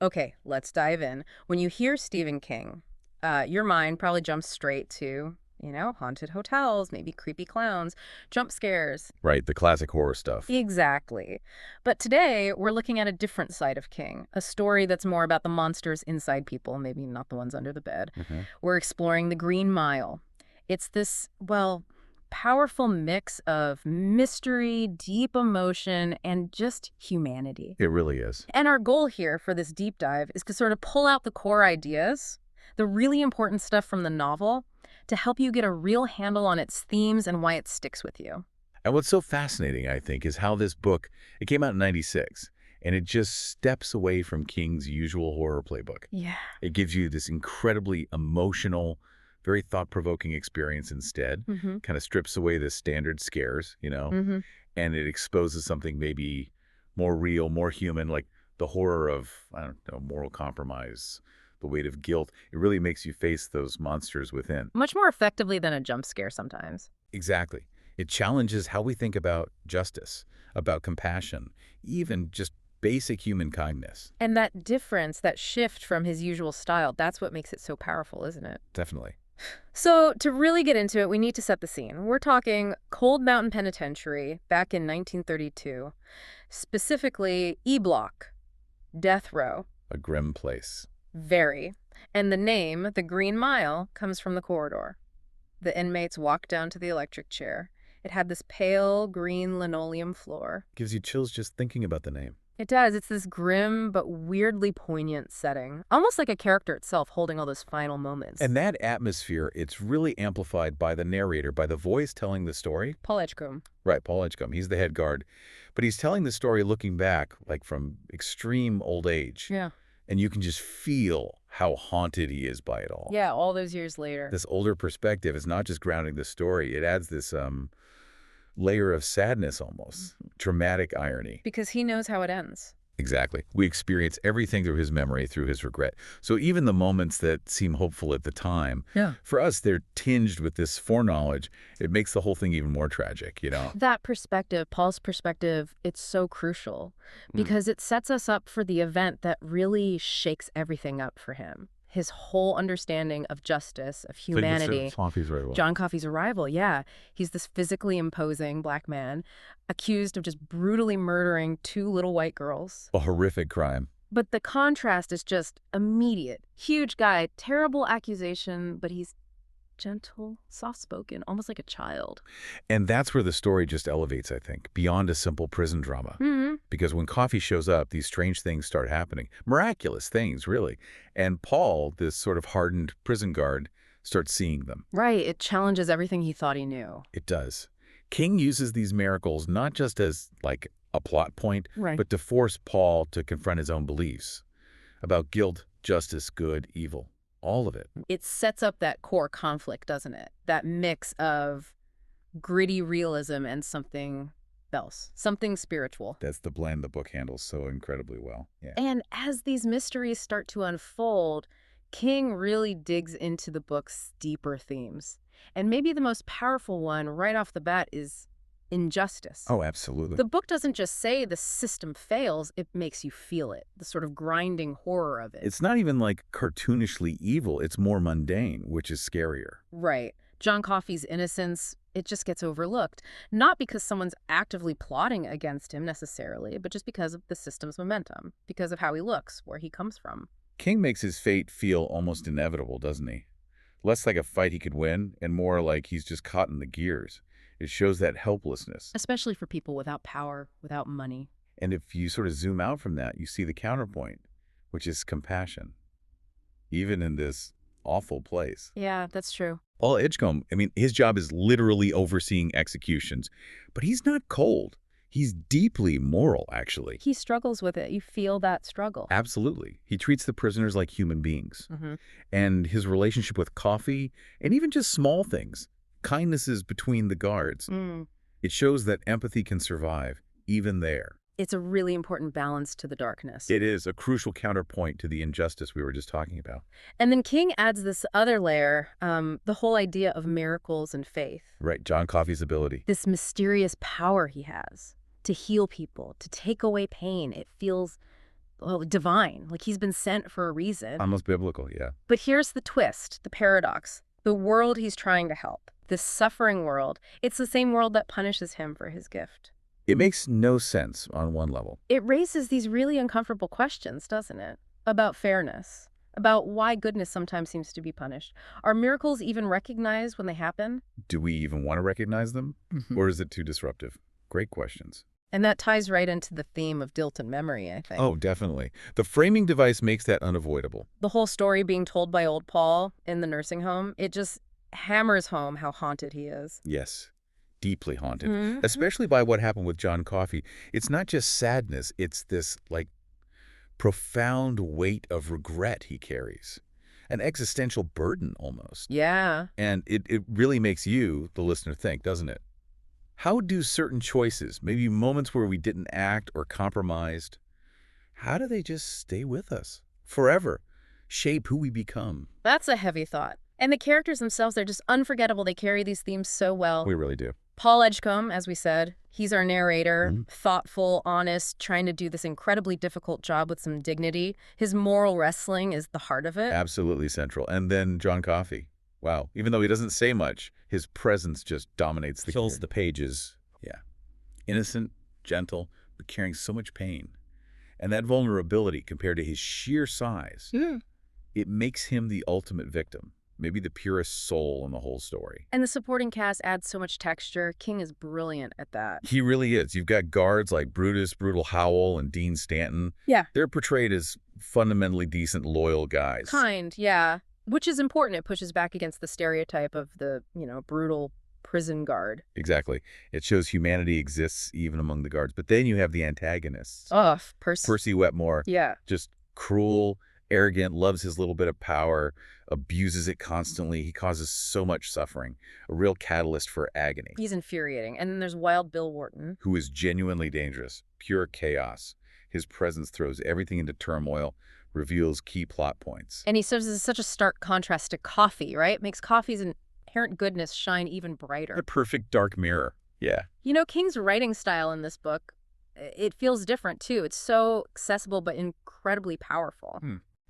Okay, let's dive in. When you hear Stephen King, your mind probably jumps straight to, haunted hotels, maybe creepy clowns, jump scares. Right, the classic horror stuff. Exactly. But today, we're looking at a different side of King, a story that's more about the monsters inside people, maybe not the ones under the bed. Hmm. We're exploring the Green Mile. It's this, well, powerful mix of mystery, deep emotion, and just humanity. It really is. And our goal here for this deep dive is to sort of pull out the core ideas, the really important stuff from the novel, to help you get a real handle on its themes and why it sticks with you. And what's so fascinating, I think, is how this book, it came out in 96, and it just steps away from King's usual horror playbook. Yeah. It gives you this incredibly emotional, very thought-provoking experience instead, Mm-hmm. kind of strips away the standard scares, Mm-hmm. and it exposes something maybe more real, more human, like the horror of, I don't know, moral compromise, the weight of guilt. It really makes you face those monsters within. Much more effectively than a jump scare sometimes. Exactly. It challenges how we think about justice, about compassion, even just basic human kindness. And that difference, that shift from his usual style, that's what makes it so powerful, isn't it? Definitely. So, to really get into it, we need to set the scene. We're talking Cold Mountain Penitentiary back in 1932, specifically E Block, death row. A grim place. Very. And the name, the Green Mile, comes from the corridor. The inmates walked down to the electric chair. It had this pale green linoleum floor. Gives you chills just thinking about the name. It does. It's this grim but weirdly poignant setting, almost like a character itself holding all those final moments. And that atmosphere, it's really amplified by the narrator, by the voice telling the story. Paul Edgecombe. Right, Paul Edgecombe. He's the head guard. But he's telling the story looking back, like from extreme old age. Yeah. And you can just feel how haunted he is by it all. Yeah, all those years later. This older perspective is not just grounding the story. It adds this layer of sadness almost, dramatic irony. Because he knows how it ends. Exactly. We experience everything through his memory, through his regret. So even the moments that seem hopeful at the time, Yeah. for us, they're tinged with this foreknowledge. It makes the whole thing even more tragic. That perspective, Paul's perspective, it's so crucial because it sets us up for the event that really shakes everything up for him. His whole understanding of justice, of humanity. Coffee's very well. John Coffey's arrival, yeah. He's this physically imposing black man accused of just brutally murdering two little white girls. A horrific crime. But the contrast is just immediate. Huge guy, terrible accusation, but he's gentle, soft-spoken, almost like a child. And that's where the story just elevates, I think, beyond a simple prison drama. Mm-hmm. Because when Coffee shows up, these strange things start happening. Miraculous things, really. And Paul, this sort of hardened prison guard, starts seeing them. Right, it challenges everything he thought he knew. It does. King uses these miracles not just as, like, a plot point, Right. but to force Paul to confront his own beliefs about guilt, justice, good, evil. All of it. It sets up that core conflict, doesn't it? That mix of gritty realism and something else, something spiritual. That's the blend the book handles so incredibly well. Yeah. And as these mysteries start to unfold, King really digs into the book's deeper themes. And maybe the most powerful one right off the bat is injustice. Oh, absolutely. The book doesn't just say the system fails, it makes you feel it, the sort of grinding horror of it. It's not even like cartoonishly evil. It's more mundane, which is scarier. Right. John Coffey's innocence, it just gets overlooked. Not because someone's actively plotting against him necessarily, but just because of the system's momentum, because of how he looks, where he comes from. King makes his fate feel almost inevitable, doesn't he? Less like a fight he could win, and more like he's just caught in the gears. It shows that helplessness. Especially for people without power, without money. And if you sort of zoom out from that, you see the counterpoint, which is compassion. Even in this awful place. Yeah, that's true. Paul Edgecombe, I mean, his job is literally overseeing executions, but he's not cold. He's deeply moral, actually. He struggles with it. You feel that struggle. Absolutely. He treats the prisoners like human beings. Mm-hmm. And his relationship with Coffee, and even just small things, kindnesses between the guards, it shows that empathy can survive, even there. It's a really important balance to the darkness. It is a crucial counterpoint to the injustice we were just talking about. And then King adds this other layer, the whole idea of miracles and faith. Right, John Coffey's ability. This mysterious power he has to heal people, to take away pain. It feels well, divine, like he's been sent for a reason. Almost biblical, yeah. But here's the twist, the paradox. The world he's trying to help, this suffering world, it's the same world that punishes him for his gift. It makes no sense on one level. It raises these really uncomfortable questions, doesn't it? About fairness, about why goodness sometimes seems to be punished. Are miracles even recognized when they happen? Do we even want to recognize them? Or is it too disruptive? Great questions. And that ties right into the theme of guilt and memory, I think. Oh, definitely. The framing device makes that unavoidable. The whole story being told by old Paul in the nursing home, it just hammers home how haunted he is. Yes, deeply haunted, especially by what happened with John Coffey. It's not just sadness, it's this, like, profound weight of regret he carries. An existential burden, almost. Yeah. And it really makes you, the listener, think, doesn't it? How do certain choices, maybe moments where we didn't act or compromised, how do they just stay with us forever, shape who we become? That's a heavy thought. And the characters themselves, they're just unforgettable. They carry these themes so well. We really do. Paul Edgecombe, as we said, he's our narrator, thoughtful, honest, trying to do this incredibly difficult job with some dignity. His moral wrestling is the heart of it. Absolutely central. And then John Coffey. Wow. Even though he doesn't say much, his presence just dominates fills the pages. Yeah. Innocent, gentle, but carrying so much pain. And that vulnerability compared to his sheer size, it makes him the ultimate victim. Maybe the purest soul in the whole story. And the supporting cast adds so much texture. King is brilliant at that. He really is. You've got guards like Brutus, Brutal Howell, and Dean Stanton. Yeah. They're portrayed as fundamentally decent, loyal guys. Kind, yeah. Which is important. It pushes back against the stereotype of the, brutal prison guard. Exactly. It shows humanity exists even among the guards. But then you have the antagonists. Ugh, Percy Wetmore. Yeah. Just cruel, arrogant, loves his little bit of power, abuses it constantly. He causes so much suffering, a real catalyst for agony. He's infuriating. And then there's Wild Bill Wharton, who is genuinely dangerous, pure chaos. His presence throws everything into turmoil, reveals key plot points. And he serves as such a stark contrast to Coffey, right? Makes Coffey's inherent goodness shine even brighter. A perfect dark mirror. Yeah. King's writing style in this book, it feels different too. It's so accessible but incredibly powerful.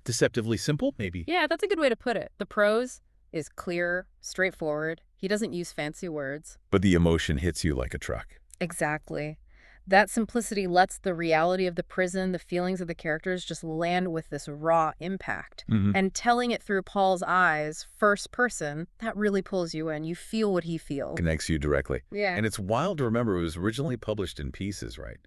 Deceptively simple, maybe? Yeah, that's a good way to put it. The prose is clear, straightforward. He doesn't use fancy words. But the emotion hits you like a truck. Exactly. That simplicity lets the reality of the prison, the feelings of the characters just land with this raw impact. And telling it through Paul's eyes, first person, that really pulls you in. You feel what he feels. Connects you directly. Yeah. And it's wild to remember it was originally published in pieces, right?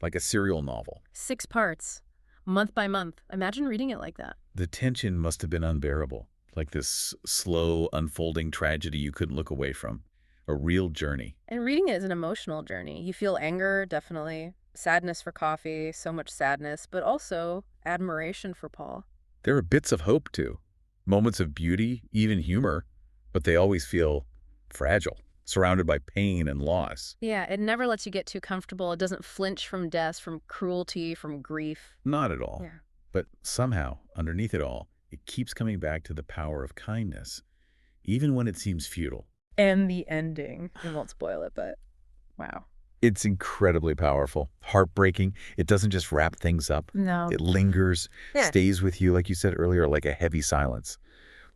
Like a serial novel. 6 parts, month by month. Imagine reading it like that. The tension must have been unbearable. Like this slow, unfolding tragedy you couldn't look away from. A real journey. And reading it is an emotional journey. You feel anger, definitely. Sadness for Coffey, so much sadness, but also admiration for Paul. There are bits of hope, too. Moments of beauty, even humor, but they always feel fragile, surrounded by pain and loss. Yeah, it never lets you get too comfortable. It doesn't flinch from death, from cruelty, from grief. Not at all. Yeah. But somehow, underneath it all, it keeps coming back to the power of kindness, even when it seems futile. And the ending. I won't spoil it, but wow. It's incredibly powerful, heartbreaking. It doesn't just wrap things up. No. It lingers, stays with you, like you said earlier, like a heavy silence,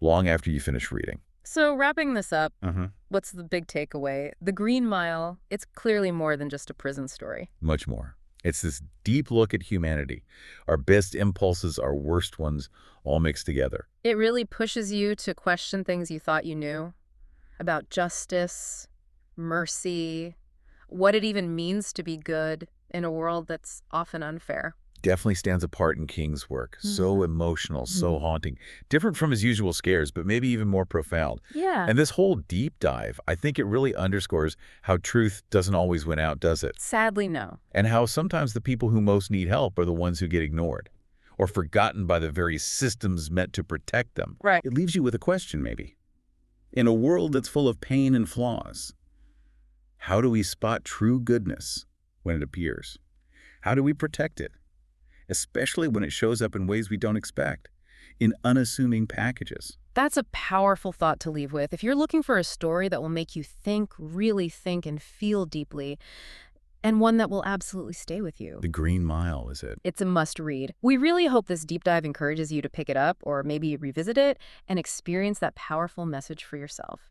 long after you finish reading. So wrapping this up, what's the big takeaway? The Green Mile, it's clearly more than just a prison story. Much more. It's this deep look at humanity. Our best impulses, our worst ones, all mixed together. It really pushes you to question things you thought you knew about justice, mercy, what it even means to be good in a world that's often unfair. Definitely stands apart in King's work. So emotional, so haunting. Different from his usual scares, but maybe even more profound. Yeah. And this whole deep dive, I think it really underscores how truth doesn't always win out, does it? Sadly, no. And how sometimes the people who most need help are the ones who get ignored or forgotten by the very systems meant to protect them. Right. It leaves you with a question, maybe. In a world that's full of pain and flaws, how do we spot true goodness when it appears? How do we protect it? Especially when it shows up in ways we don't expect, in unassuming packages. That's a powerful thought to leave with. If you're looking for a story that will make you think, really think, and feel deeply, And one that will absolutely stay with you. The Green Mile, is it? It's a must-read. We really hope this deep dive encourages you to pick it up or maybe revisit it and experience that powerful message for yourself.